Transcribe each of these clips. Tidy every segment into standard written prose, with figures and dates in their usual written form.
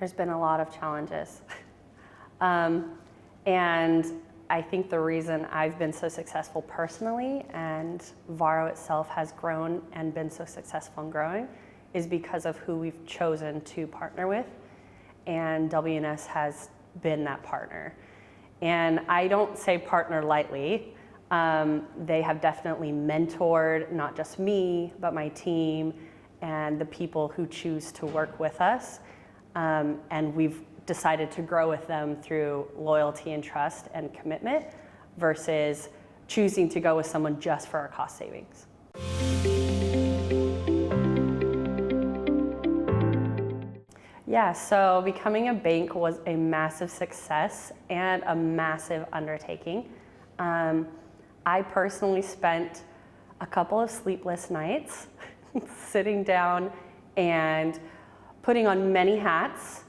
There's been a lot of challenges. And I think the reason I've been so successful personally and Varo itself has grown and been so successful in growing is because of who we've chosen to partner with. And WNS has been that partner. And I don't say partner lightly. They have definitely mentored not just me, but my team and the people who choose to work with us. And we've decided to grow with them through loyalty and trust and commitment versus choosing to go with someone just for our cost savings. Yeah, so becoming a bank was a massive success and a massive undertaking. I personally spent a couple of sleepless nights sitting down and putting on many hats,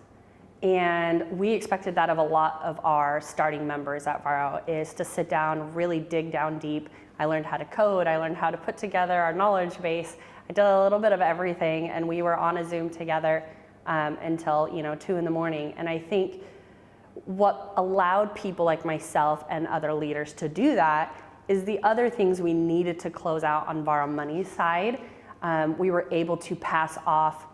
and we expected that of a lot of our starting members at Varo, is to sit down, really dig down deep. I learned how to code, I learned how to put together our knowledge base. I did a little bit of everything, and we were on a Zoom together until 2 in the morning. And I think what allowed people like myself and other leaders to do that is the other things we needed to close out on Varo Money's side. We were able to pass off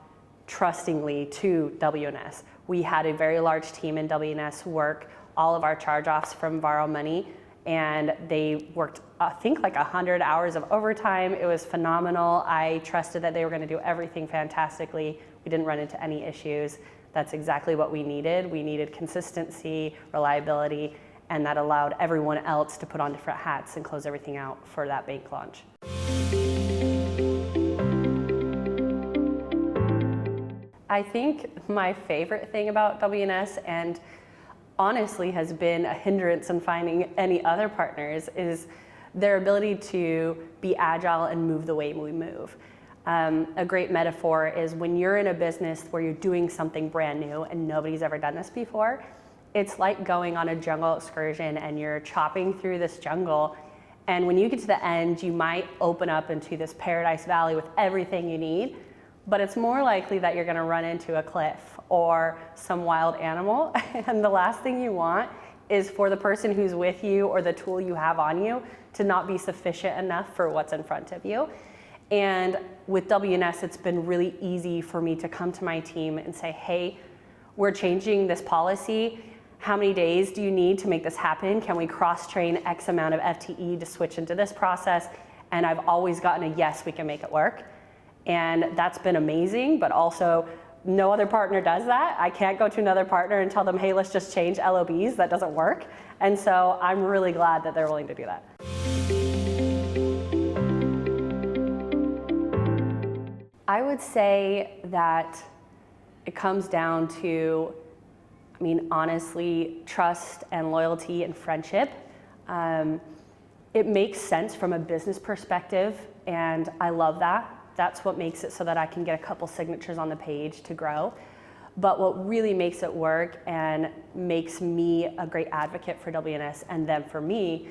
trustingly to WNS. We had a very large team in WNS work all of our charge-offs from Varo Money, and they worked, I think, like 100 hours of overtime. It was phenomenal. I trusted that they were gonna do everything fantastically. We didn't run into any issues. That's exactly what we needed. We needed consistency, reliability, and that allowed everyone else to put on different hats and close everything out for that bank launch. I think my favorite thing about WNS, and honestly has been a hindrance in finding any other partners, is their ability to be agile and move the way we move. A great metaphor is when you're in a business where you're doing something brand new and nobody's ever done this before, it's like going on a jungle excursion and you're chopping through this jungle, and when you get to the end, you might open up into this paradise valley with everything you need, but it's more likely that you're gonna run into a cliff or some wild animal, and the last thing you want is for the person who's with you or the tool you have on you to not be sufficient enough for what's in front of you. And with WNS, it's been really easy for me to come to my team and say, hey, we're changing this policy. How many days do you need to make this happen? Can we cross-train X amount of FTE to switch into this process? And I've always gotten a yes, we can make it work. And that's been amazing, but also no other partner does that. I can't go to another partner and tell them, hey, let's just change LOBs. That doesn't work. And so I'm really glad that they're willing to do that. I would say that it comes down to, honestly, trust and loyalty and friendship. It makes sense from a business perspective, and I love that. That's what makes it so that I can get a couple signatures on the page to grow. But what really makes it work and makes me a great advocate for WNS and them for me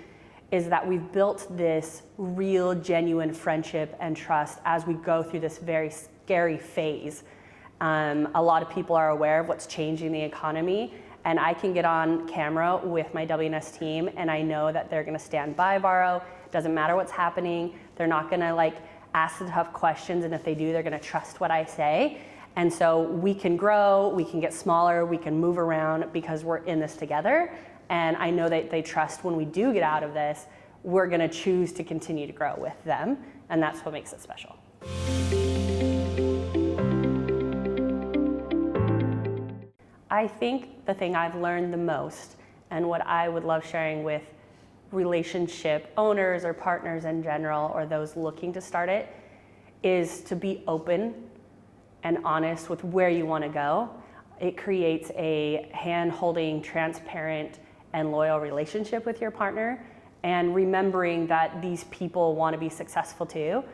is that we've built this real, genuine friendship and trust as we go through this very scary phase. A lot of people are aware of what's changing the economy, and I can get on camera with my WNS team and I know that they're gonna stand by Varo. Doesn't matter what's happening. They're not gonna ask the tough questions, and if they do, they're gonna trust what I say. And so we can grow, we can get smaller, we can move around because we're in this together. And I know that they trust when we do get out of this, we're gonna choose to continue to grow with them, and that's what makes it special. I think the thing I've learned the most, and what I would love sharing with relationship owners or partners in general, or those looking to start it, is to be open and honest with where you want to go. It creates a hand-holding, transparent, and loyal relationship with your partner, and remembering that these people want to be successful too.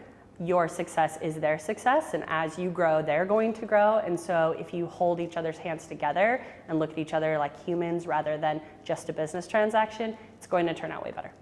Your success is their success, and as you grow, they're going to grow. And so if you hold each other's hands together and look at each other like humans rather than just a business transaction, it's going to turn out way better.